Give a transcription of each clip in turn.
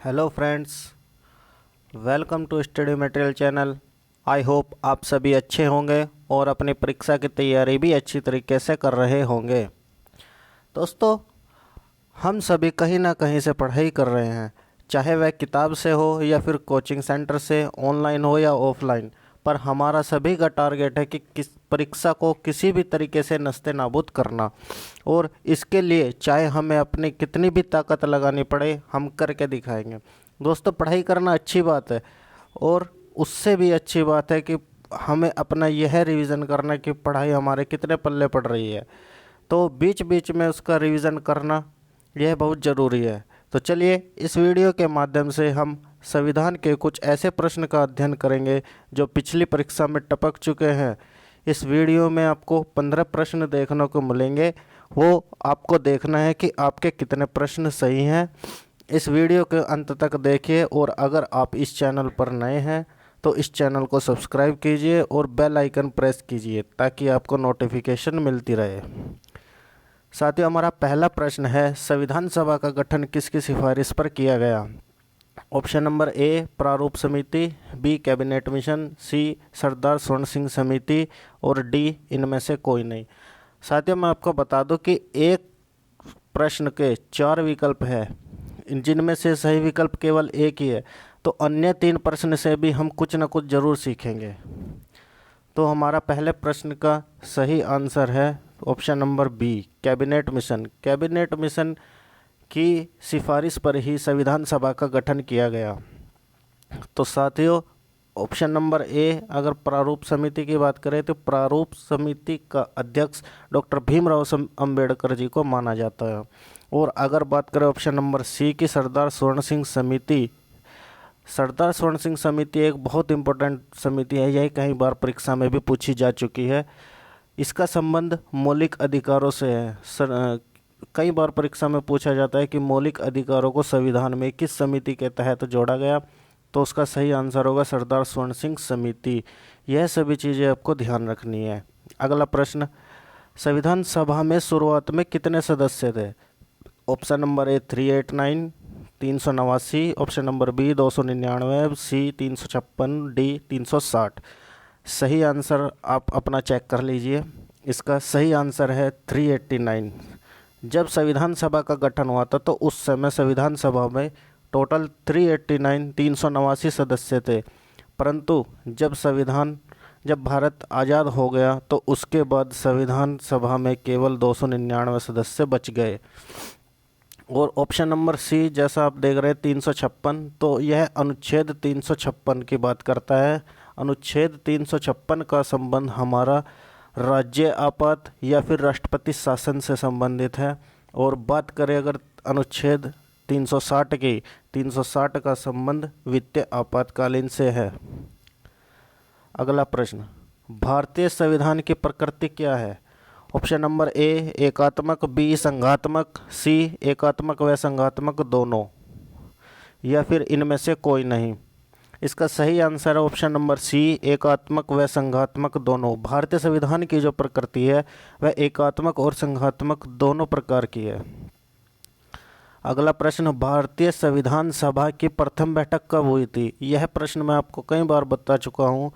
Hello friends, welcome to study material channel. I hope आप सभी अच्छे होंगे और अपनी परीक्षा की तैयारी भी अच्छी तरीके से कर रहे होंगे। दोस्तों, हम सभी कहीं ना कहीं से पढ़ाई कर रहे हैं, चाहे वह किताब से हो या फिर कोचिंग सेंटर से, ऑनलाइन हो या ऑफलाइन। पर हमारा सभी का टारगेट है कि किस परीक्षा को किसी भी तरीके से नस्ते नाबूद करना, और इसके लिए चाहे हमें अपनी कितनी भी ताकत लगानी पड़े, हम करके दिखाएंगे। दोस्तों, पढ़ाई करना अच्छी बात है, और उससे भी अच्छी बात है कि हमें अपना यह रिवीजन करना कि पढ़ाई हमारे कितने पल्ले पड़ रही है। तो बीच बीच में उसका रिवीजन करना यह बहुत ज़रूरी है। तो चलिए, इस वीडियो के माध्यम से हम संविधान के कुछ ऐसे प्रश्न का अध्ययन करेंगे जो पिछली परीक्षा में टपक चुके हैं। इस वीडियो में आपको 15 प्रश्न देखने को मिलेंगे। वो आपको देखना है कि आपके कितने प्रश्न सही हैं। इस वीडियो के अंत तक देखिए, और अगर आप इस चैनल पर नए हैं तो इस चैनल को सब्सक्राइब कीजिए और बेल आइकन प्रेस कीजिए ताकि आपको नोटिफिकेशन मिलती रहे। साथियों, हमारा पहला प्रश्न है, संविधान सभा का गठन किसकी सिफारिश पर किया गया? ऑप्शन नंबर ए, प्रारूप समिति, बी, कैबिनेट मिशन, सी, सरदार स्वर्ण सिंह समिति, और डी, इनमें से कोई नहीं। साथियों, मैं आपको बता दूं कि एक प्रश्न के 4 विकल्प है, जिनमें से सही विकल्प केवल एक ही है। तो अन्य 3 प्रश्न से भी हम कुछ न कुछ जरूर सीखेंगे। तो हमारा पहले प्रश्न का सही आंसर है option number B, cabinet mission. Cabinet mission की सिफारिश पर ही संविधान सभा का गठन किया गया। तो साथियों, ऑप्शन नंबर ए, अगर प्रारूप समिति की बात करें तो प्रारूप समिति का अध्यक्ष डॉक्टर भीमराव अंबेडकर जी को माना जाता है। और अगर बात करें ऑप्शन नंबर सी की, सरदार स्वर्ण सिंह समिति, सरदार स्वर्ण सिंह समिति एक बहुत इम्पोर्टेंट समिति है। यह कई बार परीक्षा में भी पूछी जा चुकी है। इसका संबंध मौलिक अधिकारों से है। कई बार परीक्षा में पूछा जाता है कि मौलिक अधिकारों को संविधान में किस समिति के तहत जोड़ा गया। तो उसका सही आंसर होगा सरदार स्वर्ण सिंह समिति। यह सभी चीज़ें आपको ध्यान रखनी है। अगला प्रश्न, संविधान सभा में शुरुआत में कितने सदस्य थे? Option number A 389, 389, option number B 299, C 356, D 360। सही आंसर आप अपना चेक कर लीजिए। इसका सही आंसर है 389। जब संविधान सभा का गठन हुआ था तो उस समय संविधान सभा में टोटल 389 सदस्य थे। परंतु जब भारत आज़ाद हो गया तो उसके बाद संविधान सभा में केवल 299 सदस्य बच गए। और ऑप्शन नंबर सी, जैसा आप देख रहे हैं 356, तो यह अनुच्छेद 356 की बात करता है। अनुच्छेद 356 का संबंध हमारा राज्य आपात या फिर राष्ट्रपति शासन से संबंधित है। और बात करें अगर अनुच्छेद 360 की, 360 का संबंध वित्तीय आपातकालीन से है। अगला प्रश्न, भारतीय संविधान की प्रकृति क्या है? ऑप्शन नंबर ए, एकात्मक, बी, संघात्मक, सी, एकात्मक व संघात्मक दोनों, या फिर इनमें से कोई नहीं। इसका सही आंसर है ऑप्शन नंबर सी, एकात्मक व संघात्मक दोनों। भारतीय संविधान की जो प्रकृति है वह एकात्मक और संघात्मक दोनों प्रकार की है। अगला प्रश्न, भारतीय संविधान सभा की प्रथम बैठक कब हुई थी? यह प्रश्न मैं आपको कई बार बता चुका हूँ,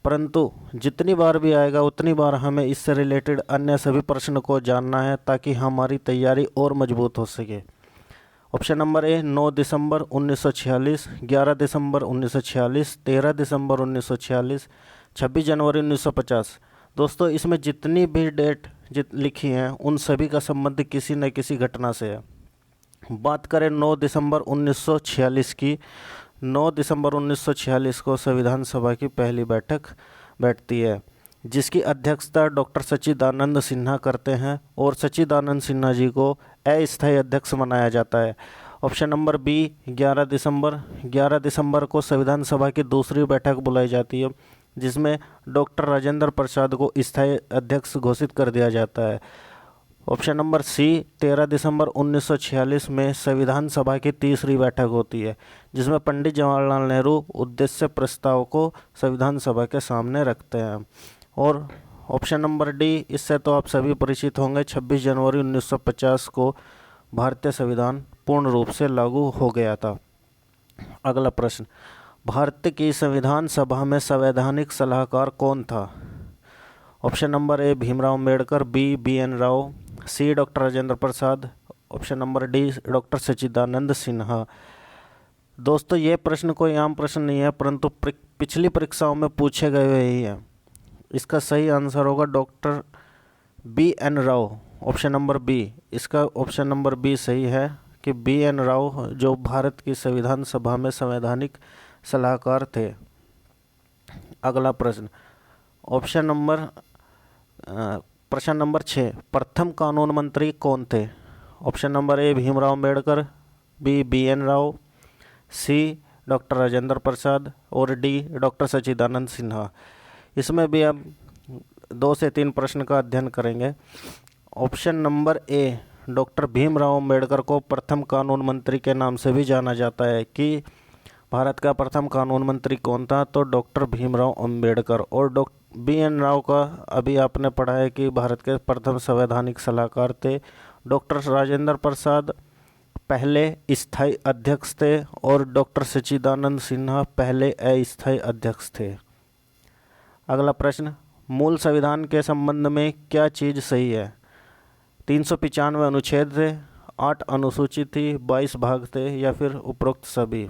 परंतु जितनी बार भी आएगा उतनी बार हमें इससे रिलेटेड अन्य सभी प्रश्न को जानना है ताकि हमारी तैयारी और मजबूत हो सके। ऑप्शन नंबर ए, 9 दिसंबर 1946, 11 दिसंबर 1946, 13 दिसंबर 1946, 26 जनवरी 1950। दोस्तों, इसमें जितनी भी डेट लिखी हैं उन सभी का संबंध किसी न किसी घटना से है। बात करें 9 दिसंबर 1946 की, 9 दिसंबर 1946 को संविधान सभा की पहली बैठक बैठती है, जिसकी अध्यक्षता डॉक्टर सच्चिदानंद सिन्हा करते हैं। और सच्चिदानंद सिन्हा जी को अस्थायी अध्यक्ष बनाया जाता है। ऑप्शन नंबर बी, 11 दिसंबर को संविधान सभा की दूसरी बैठक बुलाई जाती है, जिसमें डॉक्टर राजेंद्र प्रसाद को स्थायी अध्यक्ष घोषित कर दिया जाता है। ऑप्शन नंबर सी, 13 दिसंबर 1946 में संविधान सभा की तीसरी बैठक होती है, जिसमें पंडित जवाहरलाल नेहरू उद्देश्य प्रस्ताव को संविधान सभा के सामने रखते हैं। और ऑप्शन नंबर डी, इससे तो आप सभी परिचित होंगे, 26 जनवरी 1950 को भारतीय संविधान पूर्ण रूप से लागू हो गया था। अगला प्रश्न, भारत की संविधान सभा में संवैधानिक सलाहकार कौन था? Option number A Bhimrao Ambedkar, B N Rao, C doctor Rajendra Prasad, option number D doctor Sachchidananda Sinha. दोस्तों ये प्रश्न कोई आम प्रश्न नहीं है, परंतु पिछली परीक्षाओं में पूछे गए हुए ही हैं। इसका सही आंसर होगा doctor B N Rao, option number B. इसका ऑप्शन नंबर बी सही है कि बी एन राव जो भारत की संविधान सभा में संवैधानिक सलाहकार थे। अगला प्रश्न, ऑप्शन नंबर प्रश्न नंबर 6, प्रथम कानून मंत्री कौन थे? Option number A Bhimrao Ambedkar, B N Rao, C doctor Rajendra Prasad और डी डॉक्टर सच्चिदानंद सिन्हा। इसमें भी अब 2 से 3 प्रश्न का अध्ययन करेंगे। ऑप्शन नंबर ए डॉक्टर भीमराव अम्बेडकर को प्रथम कानून मंत्री के नाम से भी जाना जाता है कि भारत का प्रथम कानून मंत्री कौन था? तो डॉक्टर भीमराव अम्बेडकर। और बी एन राव का अभी आपने पढ़ा है कि भारत के प्रथम संवैधानिक सलाहकार थे। डॉक्टर राजेंद्र प्रसाद पहले स्थायी अध्यक्ष थे और डॉक्टर सच्चिदानंद सिन्हा पहले अस्थायी अध्यक्ष थे। अगला प्रश्न, मूल संविधान के संबंध में क्या चीज़ सही है? 395 अनुच्छेद थे, 8 अनुसूची थी, 22 भाग थे या फिर उपरोक्त सभी?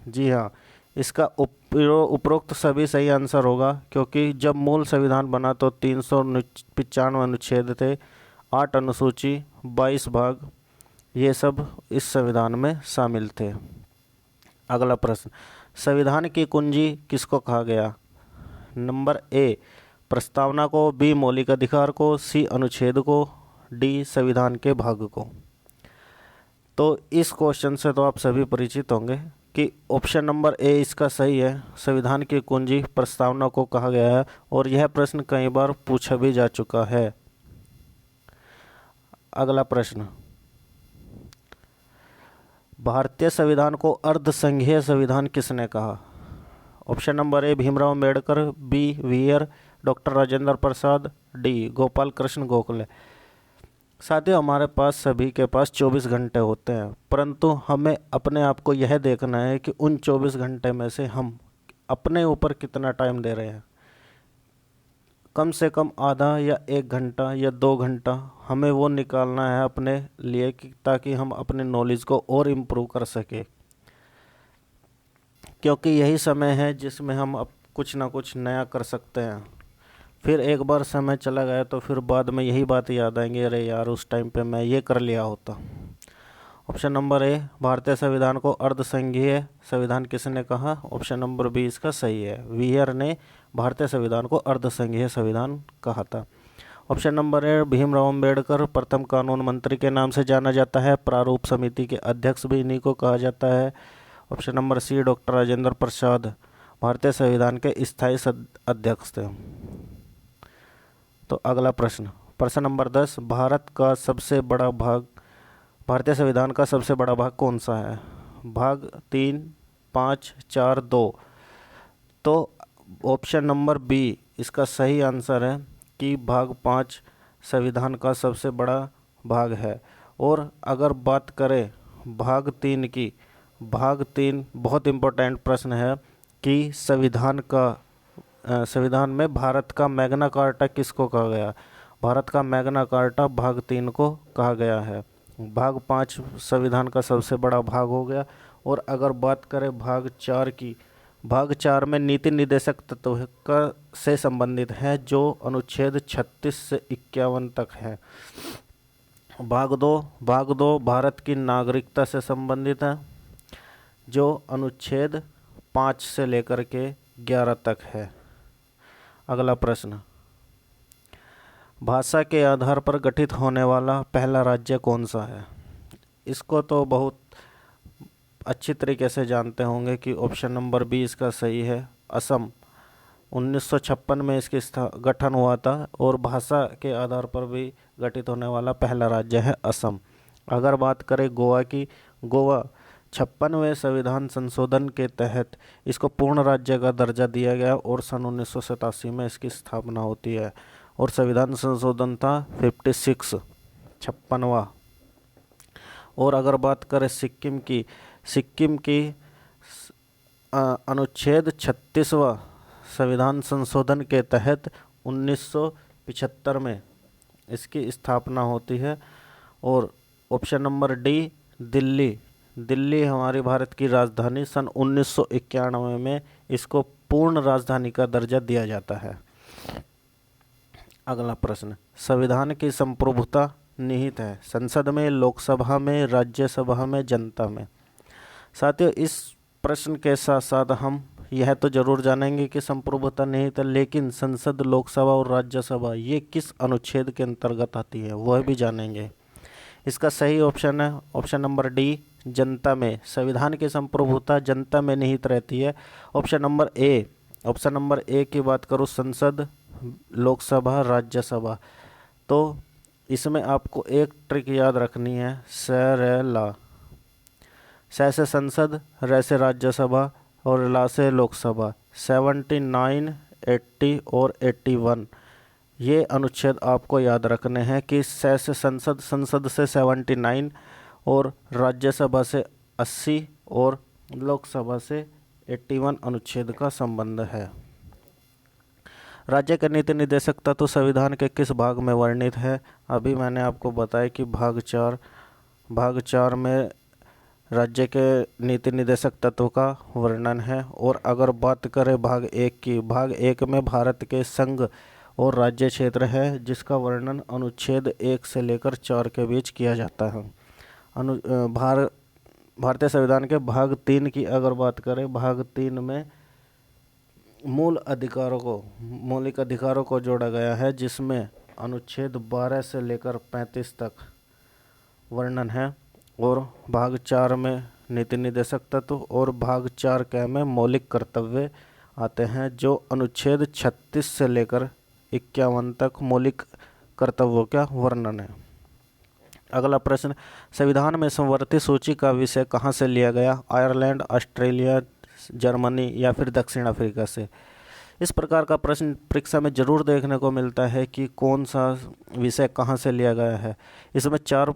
जी हाँ, इसका उपरोक्त सभी सही आंसर होगा, क्योंकि जब मूल संविधान बना तो 395 अनुच्छेद थे, 8 अनुसूची, 22 भाग, ये सब इस संविधान में शामिल थे। अगला प्रश्न, संविधान की कुंजी किसको कहा गया? नंबर ए प्रस्तावना को, बी मौलिक अधिकार को, सी अनुच्छेद को, डी संविधान के भाग को। तो इस क्वेश्चन से तो आप सभी परिचित होंगे कि ऑप्शन नंबर ए इसका सही है, संविधान की कुंजी प्रस्तावना को कहा गया है, और यह प्रश्न कई बार पूछा भी जा चुका है। अगला प्रश्न, भारतीय संविधान को अर्धसंघीय संविधान किसने कहा? Option number A Bhimrao Ambedkar, B VR doctor Rajendra Prasad, D Gopal Krishna Gokhale. साथियों, हमारे पास सभी के पास 24 घंटे होते हैं, परंतु हमें अपने आप को यह देखना है कि उन 24 घंटे में से हम अपने ऊपर कितना टाइम दे रहे हैं। कम से कम आधा या 1 घंटा या 2 घंटा हमें वो निकालना है अपने लिए ताकि हम अपने नॉलेज को और इम्प्रूव कर सके, क्योंकि यही समय है जिसमें हम अब कुछ ना कुछ नया कर सकते हैं। फिर एक बार समय चला गया तो फिर बाद में यही बात याद आएंगी, अरे यार उस टाइम पे मैं ये कर लिया होता। ऑप्शन नंबर ए भारतीय संविधान को अर्धसंघीय संविधान किसने कहा? ऑप्शन नंबर बी इसका सही है, वीआर ने भारतीय संविधान को अर्धसंघीय संविधान कहा था। Option number A Bhimrao Ambedkar प्रथम कानून मंत्री के नाम से जाना जाता है, प्रारूप समिति के अध्यक्ष भी इन्हीं को कहा जाता है। Option number C doctor Rajendra Prasad भारतीय संविधान के स्थायी अध्यक्ष थे। तो अगला प्रश्न, प्रश्न नंबर 10, भारतीय संविधान का सबसे बड़ा भाग कौन सा है? भाग 3, 5, 4, 2। तो ऑप्शन नंबर बी इसका सही आंसर है कि भाग 5 संविधान का सबसे बड़ा भाग है। और अगर बात करें भाग 3 की, भाग 3 बहुत इम्पोर्टेंट प्रश्न है कि संविधान में भारत का मैग्ना कार्टा किसको कहा गया? भारत का मैग्ना कार्टा भाग 3 को कहा गया है। भाग 5 संविधान का सबसे बड़ा भाग हो गया। और अगर बात करें भाग 4 की, भाग 4 में नीति निर्देशक तत्व से संबंधित है जो अनुच्छेद 36 से 51 तक है। भाग 2 भारत की नागरिकता से संबंधित है जो अनुच्छेद 5 से लेकर के 11 तक है। अगला प्रश्न, भाषा के आधार पर गठित होने वाला पहला राज्य कौन सा है? इसको तो बहुत अच्छी तरीके से जानते होंगे कि ऑप्शन नंबर बी इसका सही है, असम। 1956 में इसकी गठन हुआ था और भाषा के आधार पर भी गठित होने वाला पहला राज्य है असम। अगर बात करें गोवा की, गोवा 56वें संविधान संशोधन के तहत इसको पूर्ण राज्य का दर्जा दिया गया और सन 1987 में इसकी स्थापना होती है। और संविधान संशोधन था 56वां। और अगर बात करें सिक्किम की अनुच्छेद 36वां संविधान संशोधन के तहत 1975 में इसकी स्थापना होती है। और option number D Delhi, Delhi हमारी भारत की राजधानी सन 1991 में इसको पूर्ण राजधानी का दर्जा दिया जाता है। अगला प्रश्न, संविधान की संप्रभुता निहित है संसद में, लोकसभा में, राज्यसभा में, जनता में। साथियों, इस प्रश्न के साथ साथ हम यह तो जरूर जानेंगे कि संप्रभुता निहित है, लेकिन संसद, लोकसभा और राज्यसभा ये किस अनुच्छेद के अंतर्गत आती है वह भी जानेंगे। इसका सही ऑप्शन है ऑप्शन नंबर डी, जनता में। संविधान की संप्रभुता जनता में निहित रहती है। ऑप्शन नंबर ए की बात करूँ, संसद, लोकसभा, राज्यसभा, तो इसमें आपको एक ट्रिक याद रखनी है, स र ला। स से संसद, र से राज्यसभा और ला से लोकसभा। 79, 80 और 81 ये अनुच्छेद आपको याद रखने हैं कि स से संसद, संसद से 79 और राज्यसभा से 80 और लोकसभा से 81 अनुच्छेद का संबंध है। राज्य का नीति निर्देशक तत्व संविधान के किस भाग में वर्णित है? अभी मैंने आपको बताया कि भाग 4 में राज्य के नीति निर्देशक तत्व का वर्णन है। और अगर बात करें भाग 1 की, भाग 1 में भारत के संघ और राज्य क्षेत्र है जिसका वर्णन अनुच्छेद 1 से लेकर 4 के बीच किया जाता है। भारतीय संविधान के भाग 3 की अगर बात करें, भाग 3 में मौलिक अधिकारों को जोड़ा गया है, जिसमें अनुच्छेद 12 से लेकर 35 तक वर्णन है। और भाग 4 में नीति निर्देशक तत्व और भाग 4 के में मौलिक कर्तव्य आते हैं, जो अनुच्छेद 36 से लेकर 51 तक मौलिक कर्तव्यों का वर्णन है। अगला प्रश्न, संविधान में समवर्ती सूची का विषय कहाँ से लिया गया? आयरलैंड, ऑस्ट्रेलिया, जर्मनी या फिर दक्षिण अफ्रीका से। इस प्रकार का प्रश्न परीक्षा में जरूर देखने को मिलता है कि कौन सा विषय कहाँ से लिया गया है। इसमें 4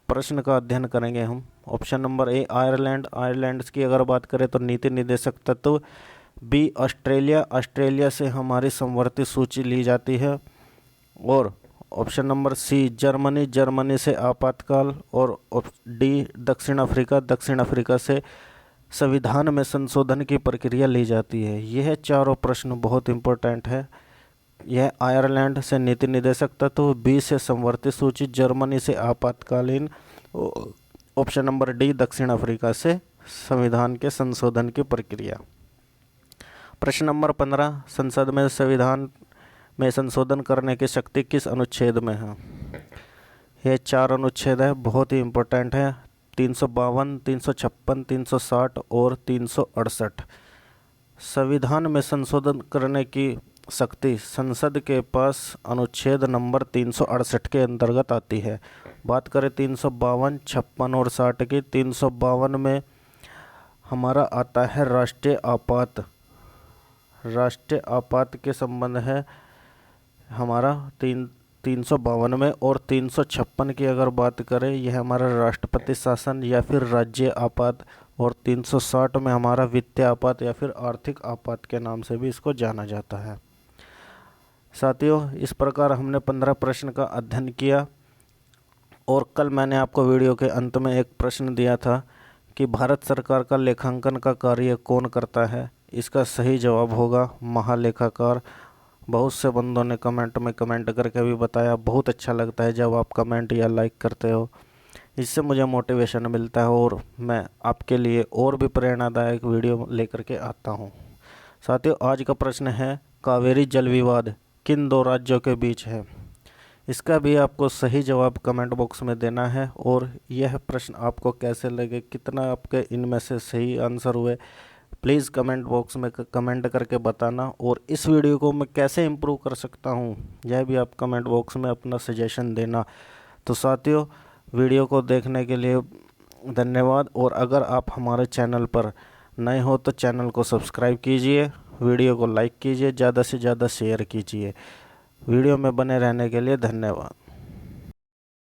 प्रश्न का अध्ययन करेंगे हम। ऑप्शन नंबर ए आयरलैंड की अगर बात करें तो नीति निर्देशक तत्व। बी ऑस्ट्रेलिया से हमारी समवर्ती सूची ली जाती है। और ऑप्शन नंबर सी जर्मनी से आपातकाल। और डी दक्षिण अफ्रीका से संविधान में संशोधन की प्रक्रिया ली जाती है। यह चारों प्रश्न बहुत इंपॉर्टेंट है। यह आयरलैंड से नीति निर्देशक तत्व, बी से समवर्ती सूची, जर्मनी से आपातकालीन, ऑप्शन नंबर डी दक्षिण अफ्रीका से संविधान के संशोधन की प्रक्रिया। प्रश्न नंबर 15, संसद में संविधान में संशोधन करने की शक्ति किस अनुच्छेद में है? ये 4 अनुच्छेद है, बहुत ही इम्पोर्टेंट है। 352, 356, 360 और 368। संविधान में संशोधन करने की शक्ति संसद के पास अनुच्छेद नंबर 368 के अंतर्गत आती है। बात करें 352, 56 और 60 की। 352 में हमारा आता है राष्ट्रीय आपात के संबंध है हमारा 352 में। और 356 की अगर बात करें, यह हमारा राष्ट्रपति शासन या फिर राज्य आपात। और 360 में हमारा वित्तीय आपात या फिर आर्थिक आपात के नाम से भी इसको जाना जाता है। साथियों, इस प्रकार हमने 15 प्रश्न का अध्ययन किया। और कल मैंने आपको वीडियो के अंत में एक प्रश्न दिया था कि भारत सरकार का लेखांकन का कार्य कौन करता है? इसका सही जवाब होगा महालेखाकार। बहुत से बंदों ने कमेंट करके भी बताया। बहुत अच्छा लगता है जब आप कमेंट या लाइक करते हो, इससे मुझे मोटिवेशन मिलता है और मैं आपके लिए और भी प्रेरणादायक वीडियो लेकर के आता हूँ। साथियों, आज का प्रश्न है कावेरी जल विवाद किन 2 राज्यों के बीच है? इसका भी आपको सही जवाब कमेंट बॉक्स में देना है। और यह प्रश्न आपको कैसे लगे, कितना आपके इनमें से सही आंसर हुए, प्लीज़ कमेंट बॉक्स में कमेंट करके बताना। और इस वीडियो को मैं कैसे इम्प्रूव कर सकता हूँ, यह भी आप कमेंट बॉक्स में अपना सजेशन देना। तो साथियों, वीडियो को देखने के लिए धन्यवाद। और अगर आप हमारे चैनल पर नए हो तो चैनल को सब्सक्राइब कीजिए, वीडियो को लाइक कीजिए, ज़्यादा से ज़्यादा शेयर कीजिए। वीडियो में बने रहने के लिए धन्यवाद।